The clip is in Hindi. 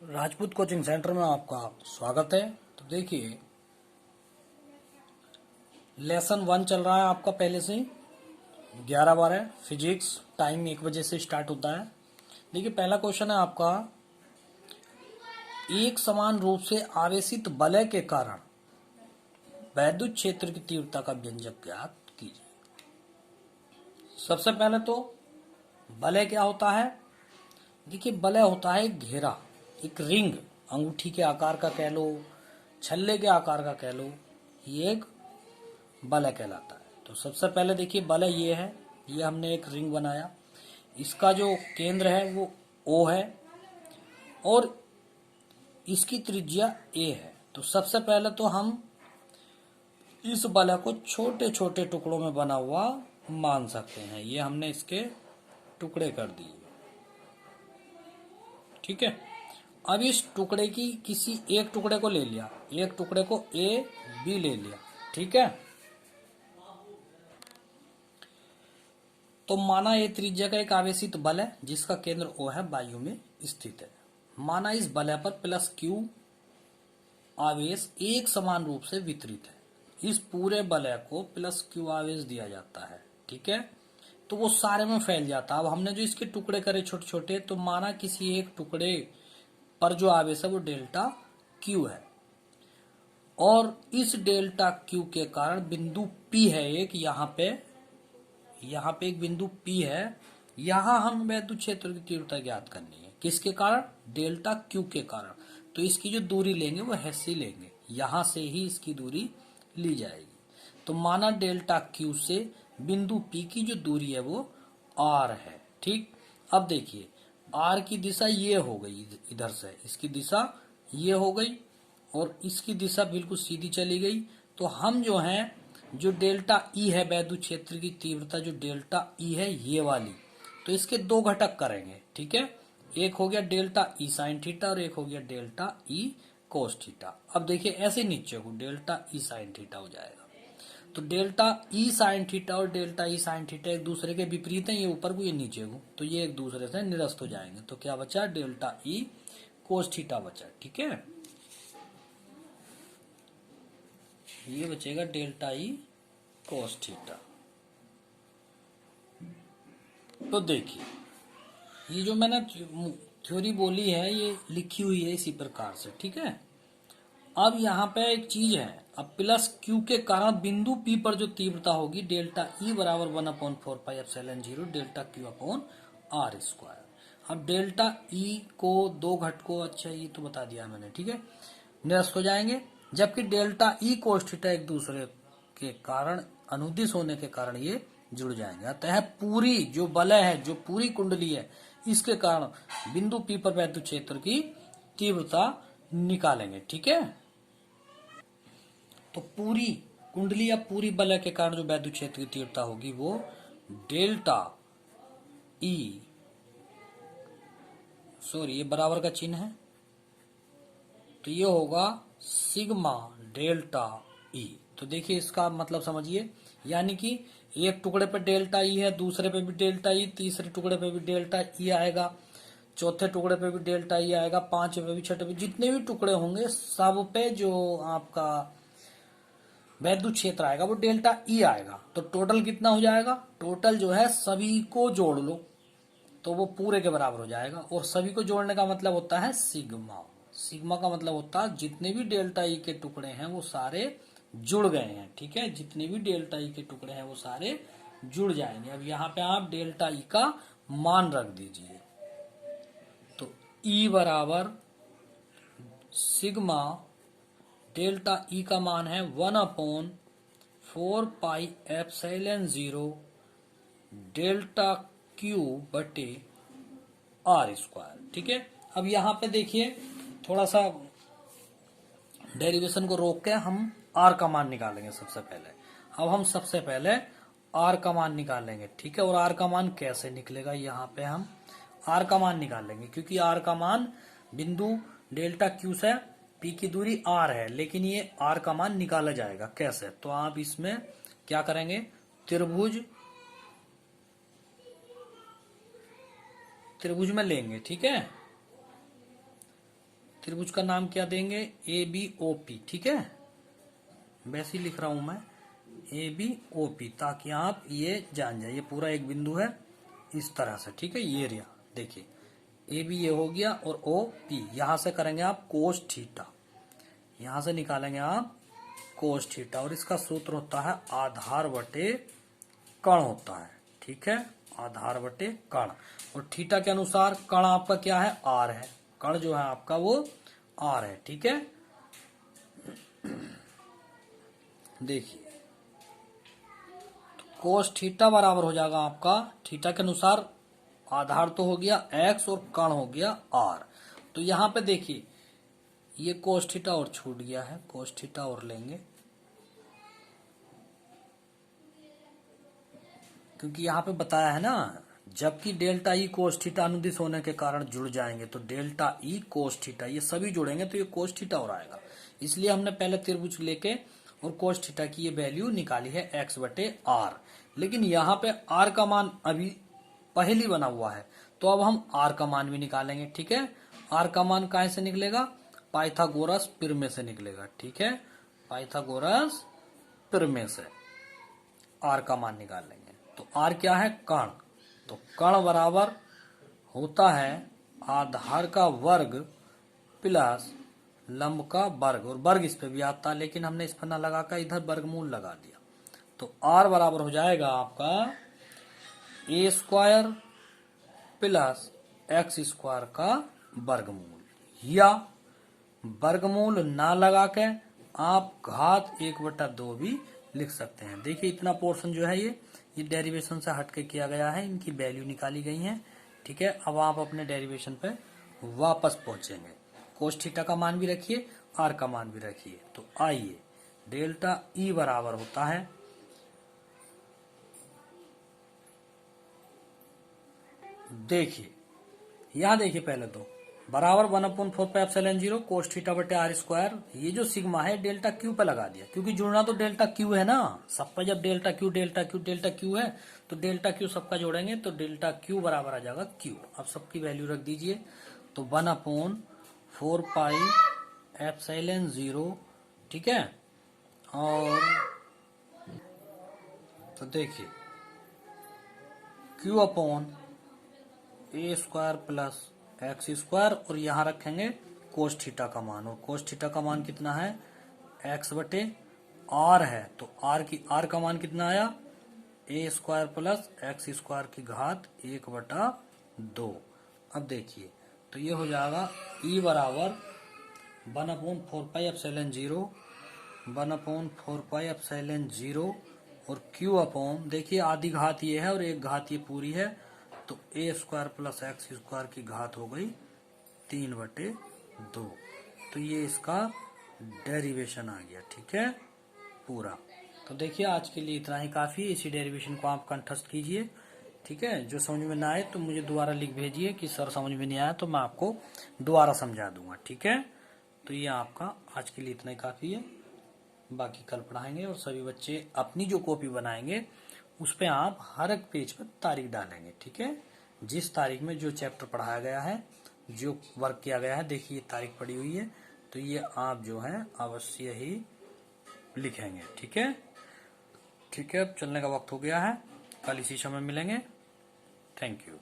राजपूत कोचिंग सेंटर में आपका स्वागत है। तो देखिए, लेसन 1 चल रहा है आपका पहले से ही 11-12 फिजिक्स। टाइम 1 बजे से स्टार्ट होता है। देखिए, पहला क्वेश्चन है आपका, एक समान रूप से आवेशित वलय के कारण वैद्युत क्षेत्र की तीव्रता का व्यंजक ज्ञात कीजिए। सबसे पहले तो वलय क्या होता है। देखिए, वलय होता है एक घेरा, एक रिंग, अंगूठी के आकार का कह लो, छल्ले के आकार का कह लो, ये एक वलय कहलाता है। तो सबसे पहले देखिए, वलय ये है, ये हमने एक रिंग बनाया, इसका जो केंद्र है वो ओ है और इसकी त्रिज्या ए है। तो सबसे पहले तो हम इस वलय को छोटे छोटे टुकड़ों में बना हुआ मान सकते हैं। ये हमने इसके टुकड़े कर दिए, ठीक है। अब इस टुकड़े की किसी एक टुकड़े को ले लिया, एक टुकड़े को ए बी ले लिया, ठीक है। तो माना ये त्रिज्या का एक आवेशित बल है जिसका केंद्र O है, वायु में स्थित है। माना इस बल पर प्लस Q आवेश एक समान रूप से वितरित है। इस पूरे बलय को प्लस Q आवेश दिया जाता है, ठीक है। तो वो सारे में फैल जाता है। अब हमने जो इसके टुकड़े करे छोटे छोटे, तो माना किसी एक टुकड़े पर जो आवेश है वो डेल्टा Q है और इस डेल्टा Q के कारण बिंदु P है एक, यहाँ पे एक बिंदु P है। यहां हम वैद्युत क्षेत्र की तीव्रता ज्ञात करनी है। किसके कारण? डेल्टा Q के कारण। तो इसकी जो दूरी लेंगे वो ऐसी लेंगे, यहां से ही इसकी दूरी ली जाएगी। तो माना डेल्टा Q से बिंदु P की जो दूरी है वो R है, ठीक। अब देखिए, R की दिशा ये हो गई, इधर से इसकी दिशा ये हो गई और इसकी दिशा बिल्कुल सीधी चली गई। तो हम जो हैं, जो डेल्टा ई है वैद्युत क्षेत्र की तीव्रता, जो डेल्टा ई है ये वाली, तो इसके दो घटक करेंगे, ठीक है। एक हो गया डेल्टा ई साइन थीटा और एक हो गया डेल्टा ई कोस थीटा। अब देखिए, ऐसे नीचे को डेल्टा ई साइन थीटा हो जाएगा। तो डेल्टा ई साइन थीटा और डेल्टा ई साइन थीटा एक दूसरे के विपरीत है, ये ऊपर को ये नीचे को, तो ये एक दूसरे से निरस्त हो जाएंगे। तो क्या बचा? डेल्टा ई कोस थीटा बचा, ठीक है। ये बचेगा डेल्टा ई कोस थीटा। तो देखिए, ये जो मैंने थ्योरी बोली है ये लिखी हुई है इसी प्रकार से, ठीक है। अब यहाँ पे एक चीज है, अब प्लस Q के कारण बिंदु P पर जो तीव्रता होगी डेल्टा E बराबर 1/4πε0 delta Q upon R square. अब डेल्टा E को दो घटकों, अच्छा ये तो बता दिया मैंने, ठीक है, निरस्त हो जाएंगे। जबकि डेल्टा E कोस थीटा एक दूसरे के कारण अनुदिश होने के कारण ये जुड़ जाएंगे। अतः पूरी जो वलय है, जो पूरी कुंडली है, इसके कारण बिंदु P पर वैद्युत क्षेत्र की तीव्रता निकालेंगे, ठीक है। तो पूरी कुंडली या पूरी वलय के कारण जो वैद्युत क्षेत्र की तीव्रता होगी वो डेल्टा E, सॉरी ये बराबर का चिन्ह है, तो ये होगा सिग्मा डेल्टा E। तो देखिए, इसका मतलब समझिए, यानी कि एक टुकड़े पे डेल्टा ई है, दूसरे पे भी डेल्टा ई, तीसरे टुकड़े पे भी डेल्टा ई आएगा, चौथे टुकड़े पे भी डेल्टा ई आएगा, पांचवे पे भी, छठे पे, जितने भी टुकड़े होंगे सब पे जो आपका वैद्युत क्षेत्र आएगा वो डेल्टा ई आएगा। तो टोटल कितना हो जाएगा? टोटल जो है सभी को जोड़ लो तो वो पूरे के बराबर हो जाएगा। और सभी को जोड़ने का मतलब होता है सिग्मा। सिग्मा का मतलब होता है जितने भी डेल्टा ई के टुकड़े हैं वो सारे जुड़ गए हैं, ठीक है। जितने भी डेल्टा ई के टुकड़े हैं वो सारे जुड़ जाएंगे। अब यहाँ पे आप डेल्टा ई का मान रख दीजिए, तो ई बराबर सिग्मा डेल्टा ई का मान है 1/4πε0 डेल्टा क्यू बटे आर स्क्वायर, ठीक है। अब यहाँ पे देखिए, थोड़ा सा डेरिवेशन को रोक के हम आर का मान निकालेंगे सबसे पहले। अब हम सबसे पहले आर का मान निकालेंगे, ठीक है। और आर का मान कैसे निकलेगा? यहाँ पे हम आर का मान निकालेंगे, क्योंकि आर का मान बिंदु डेल्टा क्यू से पी की दूरी आर है, लेकिन ये आर का मान निकाला जाएगा कैसे? तो आप इसमें क्या करेंगे, त्रिभुज में लेंगे, ठीक है। त्रिभुज का नाम क्या देंगे, ए बी ओ पी, ठीक है, वैसे ही लिख रहा हूं मैं, ए बी ओ पी, ताकि आप ये जान जाए ये पूरा एक बिंदु है इस तरह से, ठीक है। ये रिया देखिए, ए बी ये हो गया और ओ पी, यहां से करेंगे आप कोस थीटा, यहां से निकालेंगे आप कोस थीटा, और इसका सूत्र होता है आधार बटे कण होता है, ठीक है, आधार बटे कण। और थीटा के अनुसार कण आपका क्या है, आर है, कण जो है आपका वो आर है, ठीक है। देखिए तो कोस थीटा बराबर हो जाएगा आपका, थीटा के अनुसार आधार तो हो गया एक्स और कण हो गया आर। तो यहां पे देखिए ये कोस थीटा और छूट गया है, कोस थीटा और लेंगे, क्योंकि यहाँ पे बताया है ना, जबकि डेल्टा ई कोस थीटा अनुदिश होने के कारण जुड़ जाएंगे, तो डेल्टा ई कोस थीटा ये सभी जुड़ेंगे तो ये कोस थीटा और आएगा। इसलिए हमने पहले त्रिभुज लेके और कोस थीटा की ये वैल्यू निकाली है एक्स बटे आर। लेकिन यहाँ पे आर का मान अभी पहली बना हुआ है, तो अब हम आर का मान भी निकालेंगे, ठीक है। आर का मान कहाँ से निकलेगा, पाइथागोरस प्रमेय से निकलेगा, ठीक है, पाइथागोरस प्रमेय से आर का मान निकाल लेंगे। तो आर क्या है, कण, तो कण बराबर होता है आधार का वर्ग प्लस लंब का वर्ग, और वर्ग इस पे भी आता है लेकिन हमने इस पर ना लगाकर इधर वर्गमूल लगा दिया। तो आर बराबर हो जाएगा आपका ए स्क्वायर प्लस एक्स स्क्वायर का वर्गमूल, या वर्गमूल ना लगा के आप घात 1/2 भी लिख सकते हैं। देखिए इतना पोर्शन जो है ये डेरिवेशन से हटके किया गया है, इनकी वैल्यू निकाली गई है, ठीक है। अब आप अपने डेरिवेशन पे वापस पहुंचेंगे, कोस थीटा का मान भी रखिए, आर का मान भी रखिए। तो आइए, डेल्टा ई बराबर होता है देखिए, यहां देखिए पहले तो बराबर 1/4πε0 कोस थीटा बटे आर स्क्वायर, ये जो सिग्मा है डेल्टा क्यू पे लगा दिया, क्योंकि जुड़ना तो डेल्टा क्यू है ना, सब पे जब delta Q delta Q delta Q है तो डेल्टा क्यू सबका जोड़ेंगे तो डेल्टा क्यू बराबर आ जाएगा क्यू। अब सबकी वैल्यू रख दीजिए, तो 1/4πε0, ठीक है। और तो देखिए क्यू अपॉन ए स्क्वायर प्लस एक्स स्क्वायर, और यहां रखेंगे कोस थीटा का मान, और कोस थीटा का मान कितना है, एक्स बटे आर है, तो आर का मान कितना आया, ए स्क्वायर प्लस एक्स स्क्वायर की घात 1/2। अब देखिए तो ये हो जाएगा ई बराबर 1/4πε0 1/4πε0 और क्यू अपॉन, देखिए आधी घात ये है और एक घात ये पूरी है, तो ए स्क्वायर प्लस एक्स स्क्वायर की घात हो गई 3/2। तो ये इसका डेरिवेशन आ गया, ठीक है पूरा। तो देखिए आज के लिए इतना ही काफी, इसी डेरिवेशन को आप कंठस्थ कीजिए, ठीक है। जो समझ में ना आए तो मुझे दोबारा लिख भेजिए कि सर समझ में नहीं आया, तो मैं आपको दोबारा समझा दूंगा, ठीक है। तो ये आपका आज के लिए इतना ही काफी है, बाकी कल पढ़ाएंगे। और सभी बच्चे अपनी जो कॉपी बनाएंगे उस पे आप हर एक पेज पर तारीख डालेंगे, ठीक है। जिस तारीख में जो चैप्टर पढ़ाया गया है, जो वर्क किया गया है, देखिए तारीख पड़ी हुई है, तो ये आप जो है अवश्य ही लिखेंगे, ठीक है। ठीक है, अब चलने का वक्त हो गया है, कल इसी समय मिलेंगे। Thank you.